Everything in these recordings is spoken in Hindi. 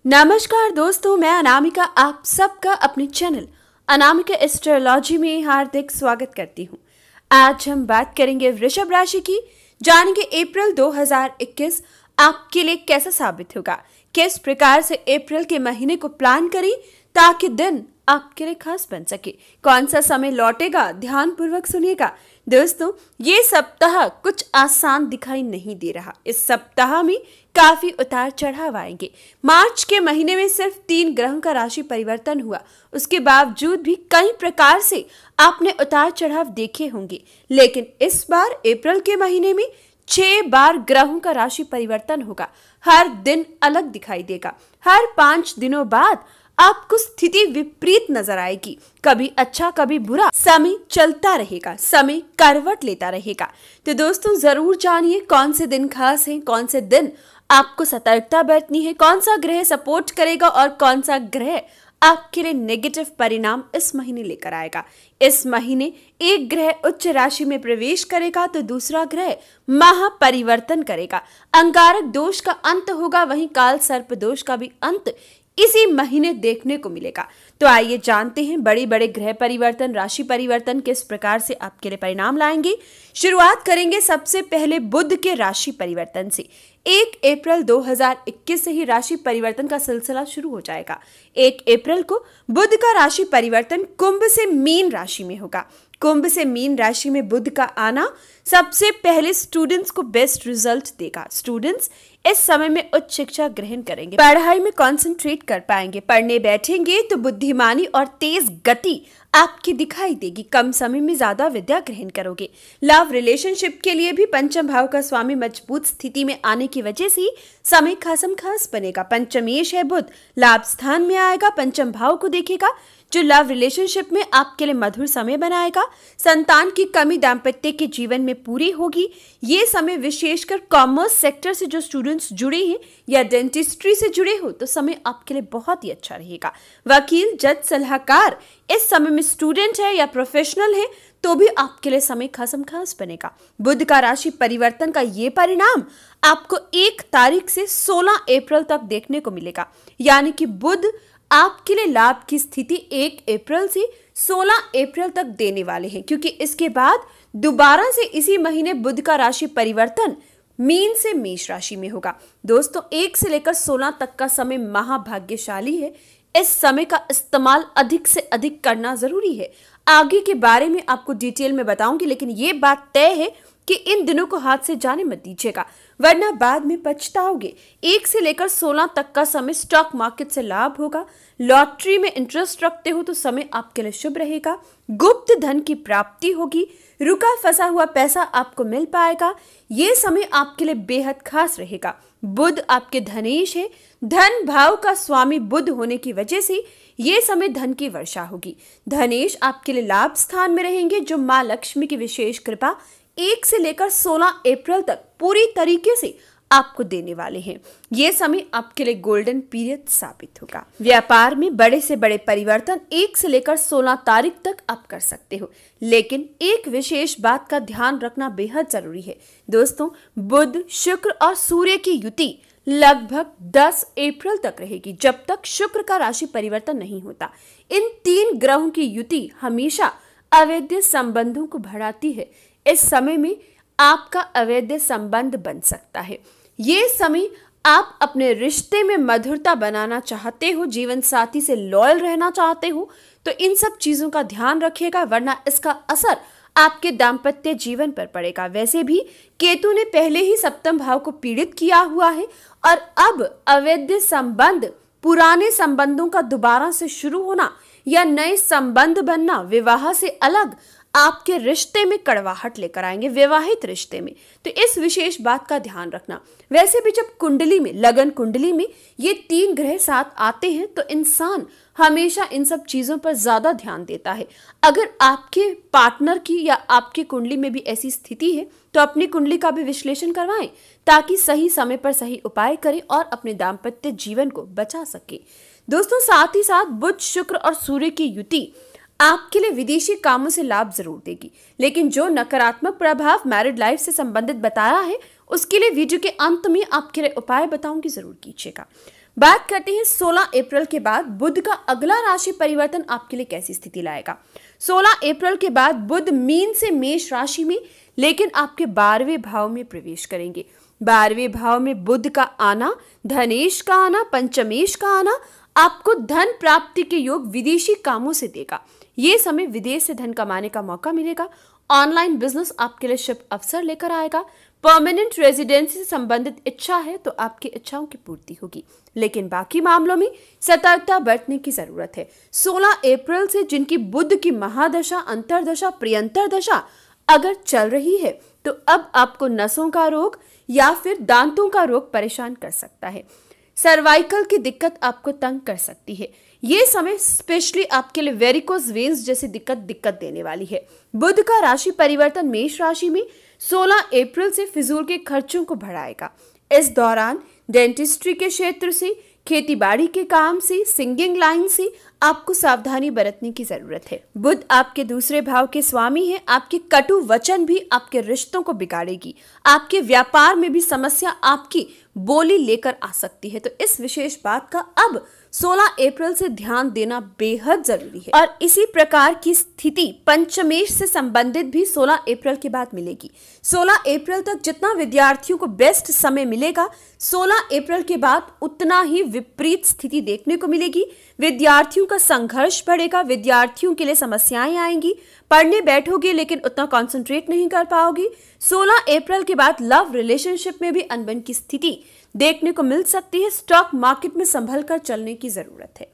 नमस्कार दोस्तों, मैं अनामिका आप सबका अपने चैनल अनामिका एस्ट्रोलॉजी में हार्दिक स्वागत करती हूँ। आज हम बात करेंगे वृषभ राशि की। जानेंगे अप्रैल 2021 आपके लिए कैसा साबित होगा, किस प्रकार से अप्रैल के महीने को प्लान करें ताकि दिन आपके लिए खास बन सके। कौन सा समय लौटेगा, ध्यान पूर्वक सुनिएगा। दोस्तों, ये सप्ताह कुछ आसान दिखाई नहीं दे रहा। इस सप्ताह में काफी उतार चढ़ाव आएंगे। मार्च के महीने में सिर्फ 3 ग्रहों का राशि परिवर्तन हुआ, उसके बावजूद भी कई प्रकार से आपने उतार चढ़ाव देखे होंगे। लेकिन इस बार अप्रैल के महीने में 6 बार ग्रहों का राशि परिवर्तन होगा। हर दिन अलग दिखाई देगा। हर 5 दिनों बाद आपको स्थिति विपरीत नजर आएगी। कभी अच्छा कभी बुरा समय चलता रहेगा, समय करवट लेता रहेगा। तो दोस्तों, जरूर जानिए कौन से दिन खास हैं, कौन से दिन आपको सतर्कता बरतनी है, कौन सा ग्रह सपोर्ट करेगा और कौन सा ग्रह आपके लिए नेगेटिव परिणाम इस महीने लेकर आएगा। इस महीने एक ग्रह उच्च राशि में प्रवेश करेगा तो दूसरा ग्रह महापरिवर्तन करेगा। अंगारक दोष का अंत होगा, वहीं काल सर्प दोष का भी अंत इसी महीने देखने को मिलेगा। तो आइए जानते हैं बड़े बड़े ग्रह परिवर्तन, राशि परिवर्तन किस प्रकार से आपके लिए परिणाम लाएंगे। शुरुआत करेंगे सबसे पहले बुध के राशि परिवर्तन से। 1 अप्रैल 2021 से ही राशि परिवर्तन का सिलसिला शुरू हो जाएगा। 1 अप्रैल को बुध का राशि परिवर्तन कुंभ से मीन राशि में होगा। कुंभ से मीन राशि में बुध का आना सबसे पहले स्टूडेंट्स को बेस्ट रिजल्ट देगा। स्टूडेंट्स इस समय में उच्च शिक्षा ग्रहण करेंगे, पढ़ाई में कंसंट्रेट कर पाएंगे। पढ़ने बैठेंगे तो बुद्धिमानी और तेज गति आपकी दिखाई देगी। कम समय में ज्यादा विद्या ग्रहण करोगे। लव रिलेशनशिप के लिए भी पंचम भाव का स्वामी मजबूत स्थिति में आने की वजह से समय खास बनेगा। पंचमेश है बुध, लाभ स्थान में आएगा, पंचम भाव को देखेगा, जो लव रिलेशनशिप में आपके लिए मधुर समय बनाएगा। संतान की कमी दाम्पत्य के जीवन में पूरी होगी। ये समय विशेषकर कॉमर्स सेक्टर से जो स्टूडेंट्स जुड़े हैं या डेंटिस्ट्री से जुड़े हो तो समय आपके लिए बहुत ही अच्छा रहेगा। वकील, जज, सलाहकार इस समय में स्टूडेंट है या प्रोफेशनल है तो भी आपके लिए समय खास बनेगा। बुध का राशि परिवर्तन का ये परिणाम आपको 1 तारीख से 16 अप्रैल तक देखने को मिलेगा। यानी कि बुध आपके लिए लाभ की स्थिति 1 अप्रैल से 16 अप्रैल तक देने वाले हैं, क्योंकि इसके बाद दोबारा से इसी महीने बुध का राशि परिवर्तन मीन से मेष राशि में होगा। दोस्तों, 1 से लेकर 16 तक का समय महाभाग्यशाली है। इस समय का इस्तेमाल अधिक से अधिक करना जरूरी है। आगे के बारे में आपको डिटेल में बताऊंगी, लेकिन ये बात तय है कि इन दिनों को हाथ से जाने मत दीजिएगा, वरना बाद में पछताओगे। 1 से लेकर 16 तक का समय स्टॉक मार्केट से लाभ होगा। लॉटरी में इंटरेस्ट रखते हो तो समय आपके लिए शुभ रहेगा। गुप्त धन की प्राप्ति होगी। रुका फंसा हुआ पैसा आपको मिल पाएगा। ये समय आपके लिए बेहद खास रहेगा। बुध आपके धनेश है। धन भाव का स्वामी बुध होने की वजह से ये समय धन की वर्षा होगी। धनेश आपके लिए लाभ स्थान में रहेंगे, जो माँ लक्ष्मी की विशेष कृपा 1 से लेकर 16 अप्रैल तक पूरी तरीके से आपको देने वाले हैं। ये समय आपके लिए गोल्डन पीरियड साबित होगा। व्यापार में बड़े से बड़े परिवर्तन 1 से लेकर 16 तारीख तक आप कर सकते हो, लेकिन एक विशेष बात का ध्यान रखना बेहद जरूरी है। दोस्तों, बुध, शुक्र और सूर्य की युति लगभग 10 अप्रैल तक रहेगी, जब तक शुक्र का राशि परिवर्तन नहीं होता। इन 3 ग्रहों की युति हमेशा अवैध संबंधों को बढ़ाती है। इस समय में आपका अवैध संबंध बन सकता है। ये समय आप अपने रिश्ते में मधुरता बनाना चाहते हो, जीवन साथी से लॉयल रहना चाहते हो, तो इन सब चीजों का ध्यान रखिएगा, वरना इसका असर आपके दाम्पत्य जीवन पर पड़ेगा। वैसे भी केतु ने पहले ही सप्तम भाव को पीड़ित किया हुआ है और अब अवैध संबंध, पुराने संबंधों का दोबारा से शुरू होना या नए संबंध बनना, विवाह से अलग आपके रिश्ते में कड़वाहट लेकर आएंगे, विवाहित रिश्ते में। तो इस विशेष बात का ध्यान रखना। वैसे भी जब कुंडली में, लगन कुंडली में ये 3 ग्रह साथ आते हैं तो इंसान हमेशा इन सब चीजों पर ज्यादा ध्यान देता है। अगर आपके पार्टनर की या आपकी कुंडली में भी ऐसी स्थिति है तो अपनी कुंडली का भी विश्लेषण करवाएं, ताकि सही समय पर सही उपाय करें और अपने दाम्पत्य जीवन को बचा सके। दोस्तों, साथ ही साथ बुध, शुक्र और सूर्य की युति आपके लिए विदेशी कामों से लाभ जरूर देगी, लेकिन जो नकारात्मक प्रभाव मैरिड लाइफ से संबंधित बताया है उसके लिए वीडियो के अंत में आपके लिए उपाय बताऊंगी, जरूर कीजिएगा। बात करते हैं 16 अप्रैल के बाद बुध का अगला राशि परिवर्तन आपके लिए कैसी स्थिति लाएगा। 16 अप्रैल के बाद बुध मीन से मेष राशि में, लेकिन आपके 12वें भाव में प्रवेश करेंगे। 12वें भाव में बुध का आना, धनेश का आना, पंचमेश का आना आपको धन प्राप्ति के योग विदेशी कामों से देगा। ये समय विदेश से धन कमाने का मौका मिलेगा। ऑनलाइन बिजनेस आपके लिए शुभ अवसर लेकर आएगा। परमानेंट रेजिडेंसी से संबंधित इच्छा है तो आपकी इच्छाओं की पूर्ति होगी, लेकिन बाकी मामलों में सतर्कता बरतने की जरूरत है। 16 अप्रैल से जिनकी बुध की महादशा, अंतरदशा, प्रियंतर दशा अगर चल रही है तो अब आपको नसों का रोग या फिर दांतों का रोग परेशान कर सकता है। सर्वाइकल की दिक्कत आपको तंग कर सकती है। ये समय स्पेशली आपके लिए वेरिकोज वेन्स जैसी दिक्कत देने वाली है। बुध का राशि परिवर्तन मेष राशि में 16 अप्रैल से फिजूल के खर्चों को बढ़ाएगा। इस दौरान डेंटिस्ट्री के क्षेत्र से, खेती बाड़ी के काम से, सिंगिंग लाइन से आपको सावधानी बरतने की जरूरत है। बुध आपके दूसरे भाव के स्वामी है। आपके कटु वचन भी आपके रिश्तों को बिगाड़ेगी। आपके व्यापार में भी समस्या आपकी बोली लेकर आ सकती है, तो इस विशेष बात का अब 16 अप्रैल से ध्यान देना बेहद जरूरी है। और इसी प्रकार की स्थिति पंचमेश से संबंधित भी 16 अप्रैल के बाद मिलेगी। 16 अप्रैल तक जितना विद्यार्थियों को बेस्ट समय मिलेगा, 16 अप्रैल के बाद उतना ही विपरीत स्थिति देखने को मिलेगी। विद्यार्थियों का संघर्ष बढ़ेगा, विद्यार्थियों के लिए समस्याएं आएंगी। पढ़ने बैठोगे लेकिन उतना कंसंट्रेट नहीं कर पाओगे। 16 अप्रैल के बाद लव रिलेशनशिप में भी अनबन की स्थिति देखने को मिल सकती है। स्टॉक मार्केट में संभल कर चलने की जरूरत है।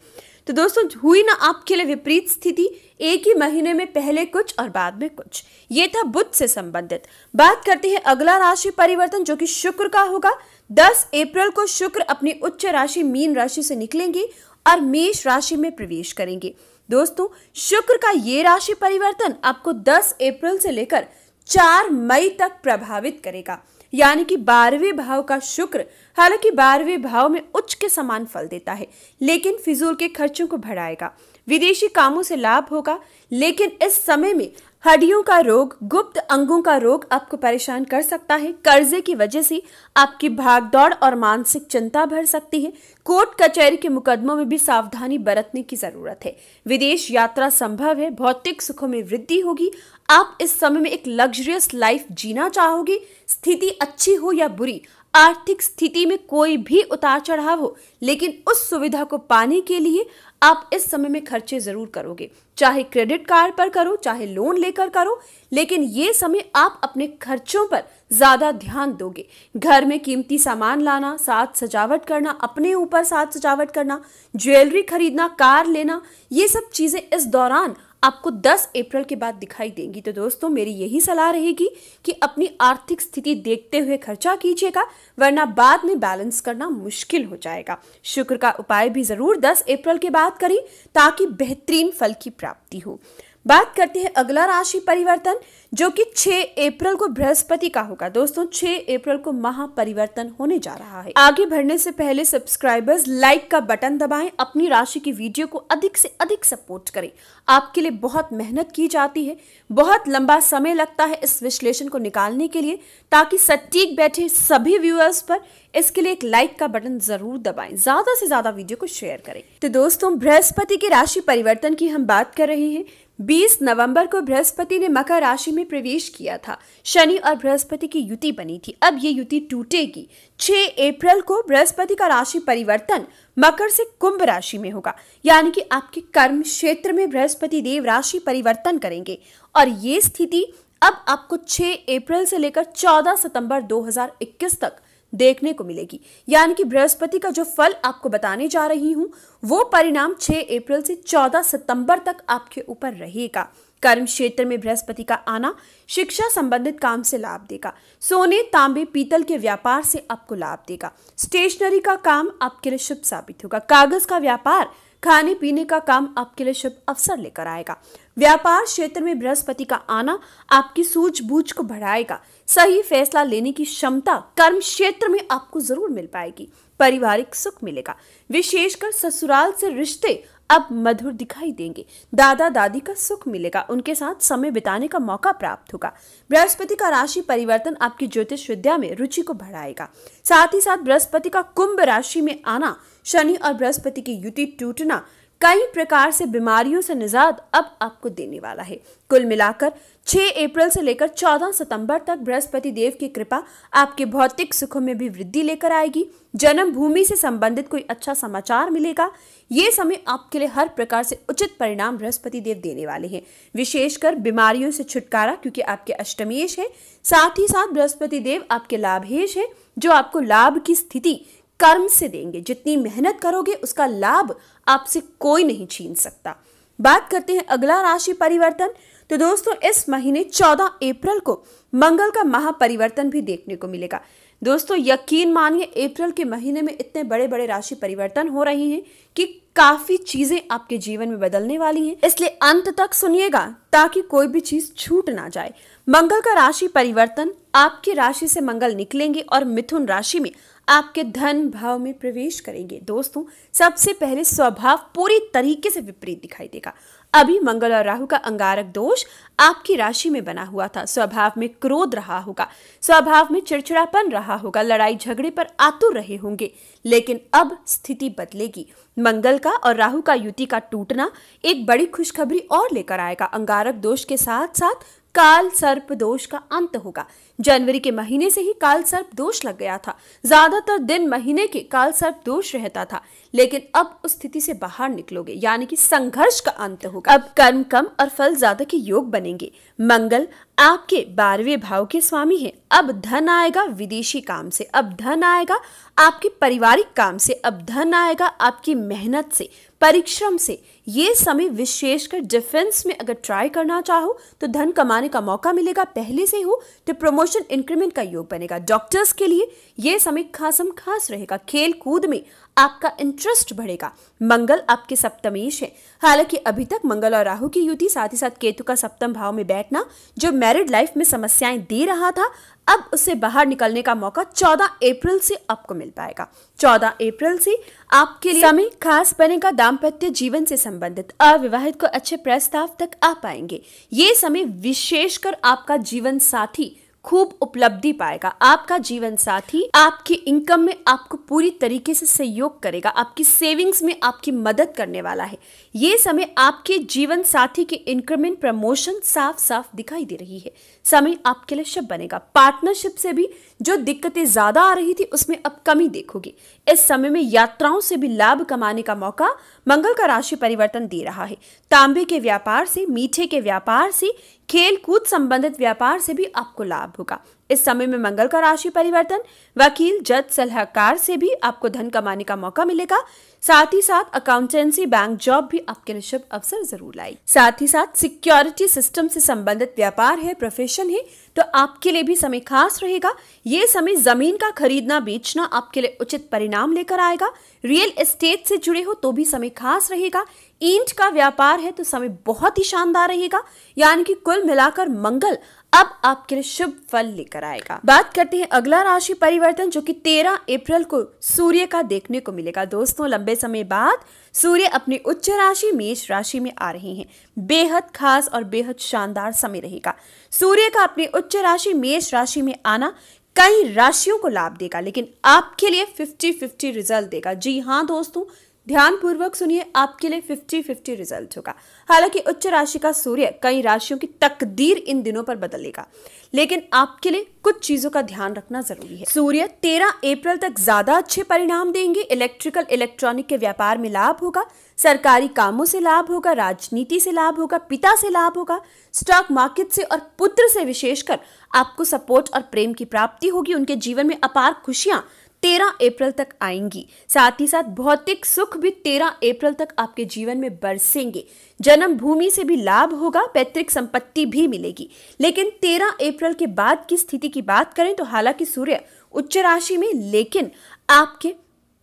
तो दोस्तों, हुई ना आपके लिए विपरीत स्थिति, एक ही महीने में पहले कुछ और बाद में कुछ। ये था बुध से संबंधित। बात करते हैं अगला राशि परिवर्तन जो कि शुक्र का होगा। 10 अप्रैल को शुक्र अपनी उच्च राशि मीन राशि से निकलेंगे और मेष राशि में प्रवेश करेंगे। दोस्तों, शुक्र का ये राशि परिवर्तन आपको 10 अप्रैल से लेकर 4 मई तक प्रभावित करेगा। यानी कि 12वें भाव का शुक्र, हालांकि 12वें भाव में उच्च के समान फल देता है, लेकिन फिजूल के खर्चों को बढ़ाएगा। विदेशी कामों से लाभ होगा, लेकिन इस समय में हड्डियों का रोग, गुप्त अंगों का रोग आपको परेशान कर सकता है। कर्जे की वजह से आपकी भागदौड़ और मानसिक चिंता बढ़ सकती है। कोर्ट कचहरी के मुकदमों में भी सावधानी बरतने की जरूरत है। विदेश यात्रा संभव है। भौतिक सुखों में वृद्धि होगी। आप इस समय में एक लग्जरियस लाइफ जीना चाहोगे। स्थिति अच्छी हो या बुरी, आर्थिक स्थिति में कोई भी उतार चढ़ाव हो, लेकिन उस सुविधा को पाने के लिए आप इस समय में खर्चे जरूर करोगे। चाहे क्रेडिट कार्ड पर करो, चाहे लोन लेकर करो, लेकिन ये समय आप अपने खर्चों पर ज्यादा ध्यान दोगे। घर में कीमती सामान लाना, साज सजावट करना, अपने ऊपर साज सजावट करना, ज्वेलरी खरीदना, कार लेना, ये सब चीजें इस दौरान आपको 10 अप्रैल के बाद दिखाई देंगी। तो दोस्तों, मेरी यही सलाह रहेगी कि अपनी आर्थिक स्थिति देखते हुए खर्चा कीजिएगा, वरना बाद में बैलेंस करना मुश्किल हो जाएगा। शुक्र का उपाय भी जरूर 10 अप्रैल के बाद करें ताकि बेहतरीन फल की प्राप्ति हो। बात करते हैं अगला राशि परिवर्तन जो कि 6 अप्रैल को बृहस्पति का होगा। दोस्तों, 6 अप्रैल को महापरिवर्तन होने जा रहा है। आगे बढ़ने से पहले सब्सक्राइबर्स लाइक का बटन दबाएं, अपनी राशि की वीडियो को अधिक से अधिक सपोर्ट करें। आपके लिए बहुत मेहनत की जाती है, बहुत लंबा समय लगता है इस विश्लेषण को निकालने के लिए, ताकि सटीक बैठे सभी व्यूअर्स पर। इसके लिए एक लाइक का बटन जरूर दबाएं, ज्यादा से ज्यादा वीडियो को शेयर करें। तो दोस्तों, बृहस्पति की राशि परिवर्तन की हम बात कर रहे हैं। 20 नवंबर को बृहस्पति ने मकर राशि में प्रवेश किया था। शनि और बृहस्पति की युति बनी थी, अब ये युति टूटेगी। 6 अप्रैल को बृहस्पति का राशि परिवर्तन मकर से कुंभ राशि में होगा, यानी कि आपके कर्म क्षेत्र में बृहस्पति देव राशि परिवर्तन करेंगे। और ये स्थिति अब आपको 6 अप्रैल से लेकर 14 सितंबर 2021 तक देखने को मिलेगी। यानी कि बृहस्पति का जो फल आपको बताने जा रही हूं, वो परिणाम 6 अप्रैल से 14 सितंबर तक आपके ऊपर रहेगा। कर्म क्षेत्र में बृहस्पति का आना शिक्षा संबंधित काम से लाभ देगा। सोने, तांबे, पीतल के व्यापार से आपको लाभ देगा। स्टेशनरी का काम आपके लिए शुभ साबित होगा। कागज का व्यापार, खाने पीने का काम आपके लिए शुभ अवसर लेकर आएगा। व्यापार क्षेत्र में बृहस्पति का आना आपकी सूझबूझ को बढ़ाएगा। सही फैसला लेने की क्षमता कर्म क्षेत्र में आपको जरूर मिल पाएगी। पारिवारिक सुख मिलेगा। विशेषकर ससुराल से रिश्ते अब मधुर दिखाई देंगे। दादा दादी का सुख मिलेगा, उनके साथ समय बिताने का मौका प्राप्त होगा। बृहस्पति का राशि परिवर्तन आपकी ज्योतिष विद्या में रुचि को बढ़ाएगा। साथ ही साथ बृहस्पति का कुंभ राशि में आना, शनि और बृहस्पति की युति टूटना कई प्रकार से बीमारियों से निजात अब आपको देने वाला है। कुल मिलाकर 6 अप्रैल से लेकर 14 सितंबर तक बृहस्पति देव की कृपा आपके भौतिक सुखों में भी वृद्धि लेकर आएगी। जन्म भूमि से संबंधित कोई अच्छा समाचार मिलेगा। ये समय आपके लिए हर प्रकार से उचित परिणाम बृहस्पति देव देने वाले हैं। विशेषकर बीमारियों से छुटकारा, क्योंकि आपके अष्टमेश है। साथ ही साथ बृहस्पति देव आपके लाभेश है, जो आपको लाभ की स्थिति कर्म से देंगे। जितनी मेहनत करोगे उसका लाभ आपसे कोई नहीं छीन सकता। बात करते हैं अगला राशि परिवर्तन। तो दोस्तों, इस महीने 14 अप्रैल को मंगल का महापरिवर्तन भी देखने को मिलेगा। दोस्तों, यकीन मानिए अप्रैल के महीने में इतने बड़े बड़े राशि परिवर्तन हो रही हैं कि काफी चीजें आपके जीवन में बदलने वाली हैं। इसलिए अंत तक सुनिएगा ताकि कोई भी चीज छूट ना जाए। मंगल का राशि परिवर्तन, आपकी राशि से मंगल निकलेंगे और मिथुन राशि में आपके धन भाव में प्रवेश करेंगे। दोस्तों, सबसे पहले स्वभाव पूरी तरीके से विपरीत दिखाई देगा। अभी मंगल और राहु का अंगारक दोष आपकी राशि में बना हुआ था। स्वभाव में क्रोध रहा होगा, स्वभाव में चिड़चिड़ापन रहा होगा, लड़ाई झगड़े पर आतुर रहे होंगे। लेकिन अब स्थिति बदलेगी। मंगल का और राहु का युति का टूटना एक बड़ी खुशखबरी और लेकर आएगा। अंगारक दोष के साथ साथ काल सर्प दोष का अंत होगा। जनवरी के महीने से ही काल सर्प दोष लग गया था। ज्यादातर दिन महीने के काल सर्प दोष रहता था, लेकिन अब उस स्थिति से बाहर निकलोगे, यानी कि संघर्ष का अंत होगा। अब कर्म कम और फल ज्यादा के योग बनेंगे। मंगल आपके 12वें भाव के स्वामी हैं। अब धन आएगा विदेशी काम से, अब धन आएगा आपके पारिवारिक काम से, अब धन आएगा आपकी मेहनत से, परिश्रम से। ये समय विशेषकर डिफेंस में अगर ट्राई करना चाहो तो धन कमाने का मौका मिलेगा। पहले से हो तो प्रमोशन इंक्रीमेंट का योग बनेगा। डॉक्टर्स के लिए ये समय खास रहेगा। खेल कूद में आपका इंटरेस्ट बढ़ेगा। मंगल आपके सप्तमेश है। हालांकि अभी तक मंगल और राहु की युति, साथ ही साथ केतु का सप्तम भाव में बैठना जो मैरिड लाइफ में समस्याएं दे रहा था, अब उससे बाहर निकलने का मौका 14 अप्रैल से आपको मिल पाएगा। 14 अप्रैल से आपके लिए समय खास बनेगा। दाम्पत्य जीवन से संबंधित अविवाहित को अच्छे प्रस्ताव तक आ पाएंगे। ये समय विशेषकर आपका जीवन साथी खूब उपलब्धि पाएगा। आपका जीवन साथी आपकी इनकम में आपको पूरी तरीके से सहयोग करेगा, आपकी सेविंग्स में आपकी मदद करने वाला है। ये समय आपके जीवन साथी के इंक्रीमेंट प्रमोशन साफ दिखाई दे रही है। समय आपके लिए शुभ बनेगा। पार्टनरशिप से भी जो दिक्कतें ज्यादा आ रही थी उसमें अब कमी देखोगे। इस समय में यात्राओं से भी लाभ कमाने का मौका मंगल का राशि परिवर्तन दे रहा है। तांबे के व्यापार से, मीठे के व्यापार से, खेल कूद संबंधित व्यापार से भी आपको लाभ होगा। इस समय में मंगल का राशि परिवर्तन वकील, जज, सलाहकार से भी आपको धन कमाने का मौका मिलेगा। साथ ही साथ अकाउंटेंसी, बैंक जॉब भी आपके लिए शुभ अवसर जरूर लाई। साथ ही साथ सिक्योरिटी सिस्टम से संबंधित व्यापार है, प्रोफेशन है, तो आपके लिए भी समय खास रहेगा। ये समय जमीन का खरीदना बेचना आपके लिए उचित परिणाम लेकर आएगा। रियल एस्टेट से जुड़े हो तो भी समय खास रहेगा। ईंट का व्यापार है तो समय बहुत ही शानदार रहेगा। यानी कि कुल मिलाकर मंगल अब आपके लिए शुभ फल लेकर आएगा। बात करते हैं अगला राशि परिवर्तन, जो कि 13 अप्रैल को सूर्य का देखने को मिलेगा। दोस्तों, लंबे समय बाद सूर्य अपनी उच्च राशि मेष राशि में आ रहे हैं। बेहद खास और बेहद शानदार समय रहेगा। सूर्य का अपनी उच्च राशि मेष राशि में आना कई राशियों को लाभ देगा, लेकिन आपके लिए 50-50 रिजल्ट देगा। जी हाँ दोस्तों, ध्यान पूर्वक सुनिए, आपके लिए 50-50 रिजल्ट होगा। हालांकि उच्च राशि का सूर्य कई राशियों की तकदीर इन दिनों पर बदलेगा, लेकिन आपके लिए कुछ चीजों का ध्यान रखना जरूरी है। सूर्य 13 अप्रैल तक ज्यादा अच्छे परिणाम देंगे। इलेक्ट्रिकल इलेक्ट्रॉनिक के व्यापार में लाभ होगा, सरकारी कामों से लाभ होगा, राजनीति से लाभ होगा, पिता से लाभ होगा, स्टॉक मार्केट से और पुत्र से विशेषकर आपको सपोर्ट और प्रेम की प्राप्ति होगी। उनके जीवन में अपार खुशियां 13 अप्रैल तक आएंगी। साथ ही साथ भौतिक सुख भी 13 अप्रैल तक आपके जीवन में बरसेंगे। जन्म भूमि से भी लाभ होगा, पैतृक संपत्ति भी मिलेगी। लेकिन 13 अप्रैल के बाद की स्थिति की बात करें तो हालांकि सूर्य उच्च राशि में, लेकिन आपके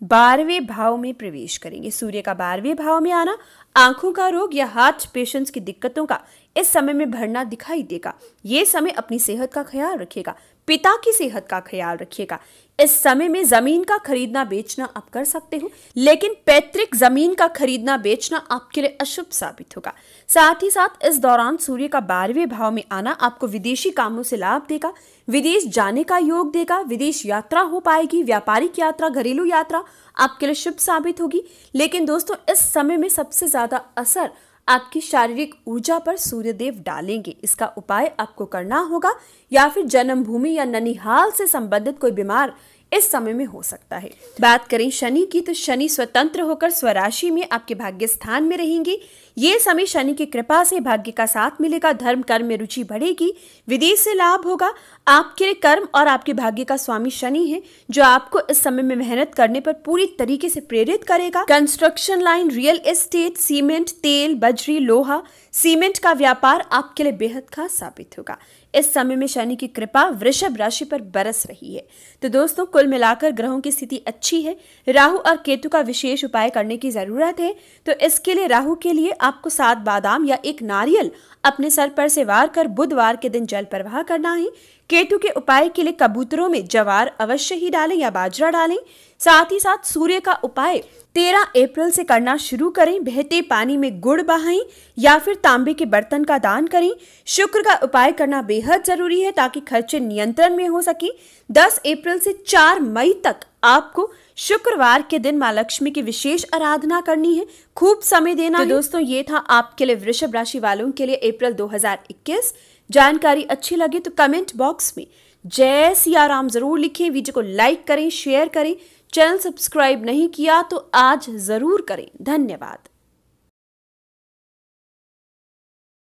12वें भाव में प्रवेश करेंगे। सूर्य का 12वें भाव में आना आंखों का रोग या हार्ट पेशेंट्स की दिक्कतों का इस समय में बढ़ना दिखाई देगा। ये समय अपनी सेहत का ख्याल रखेगा। पिता की सेहत का ख्याल रखिएगा। इस समय में जमीन का खरीदना बेचना आप कर सकते हो, लेकिन पैतृक जमीन का खरीदना बेचना आपके लिए अशुभ साबित होगा। साथ ही साथ इस दौरान सूर्य का 12वें भाव में आना आपको विदेशी कामों से लाभ देगा, विदेश जाने का योग देगा, विदेश यात्रा हो पाएगी, व्यापारिक यात्रा, घरेलू यात्रा आपके लिए शुभ साबित होगी। लेकिन दोस्तों, इस समय में सबसे ज्यादा असर आपकी शारीरिक ऊर्जा पर सूर्यदेव डालेंगे। इसका उपाय आपको करना होगा, या फिर जन्मभूमि या ननिहाल से संबंधित कोई बीमार इस समय में हो सकता है। बात करें शनि की, तो शनि स्वतंत्र होकर स्वराशि में आपके भाग्य स्थान में रहेंगे। ये समय शनि की कृपा से भाग्य का साथ मिलेगा, धर्म कर्म में रुचि बढ़ेगी, विदेश से लाभ होगा। आपके लिए कर्म और आपके भाग्य का स्वामी शनि है, जो आपको इस समय में मेहनत करने पर पूरी तरीके से प्रेरित करेगा। Construction line, real estate, cement, तेल, बजरी, लोहा, सीमेंट का व्यापार आपके लिए बेहद खास साबित होगा। इस समय में शनि की कृपा वृषभ राशि पर बरस रही है। तो दोस्तों, कुल मिलाकर ग्रहों की स्थिति अच्छी है। राहु और केतु का विशेष उपाय करने की जरूरत है। तो इसके लिए राहु के लिए आपको 7 बादाम या 1 नारियल अपने सर पर से वार कर बुधवार के दिन जल प्रवाह करना है। केतु के उपाय के लिए कबूतरों में जवार अवश्य ही डालें या बाजरा डालें। साथ ही साथ सूर्य का उपाय 13 अप्रैल से करना शुरू करें। बहते पानी में गुड़ बहाएं या फिर तांबे के बर्तन का दान करें। शुक्र का उपाय करना बेहद जरूरी है ताकि खर्चे नियंत्रण में हो सके। 10 अप्रैल से 4 मई तक आपको शुक्रवार के दिन माँ लक्ष्मी की विशेष आराधना करनी है, खूब समय देना है। दोस्तों, ये था आपके लिए वृषभ राशि वालों के लिए अप्रैल 2021। जानकारी अच्छी लगे तो कमेंट बॉक्स में जय सिया राम जरूर लिखें। वीडियो को लाइक करें, शेयर करें। चैनल सब्सक्राइब नहीं किया तो आज जरूर करें। धन्यवाद।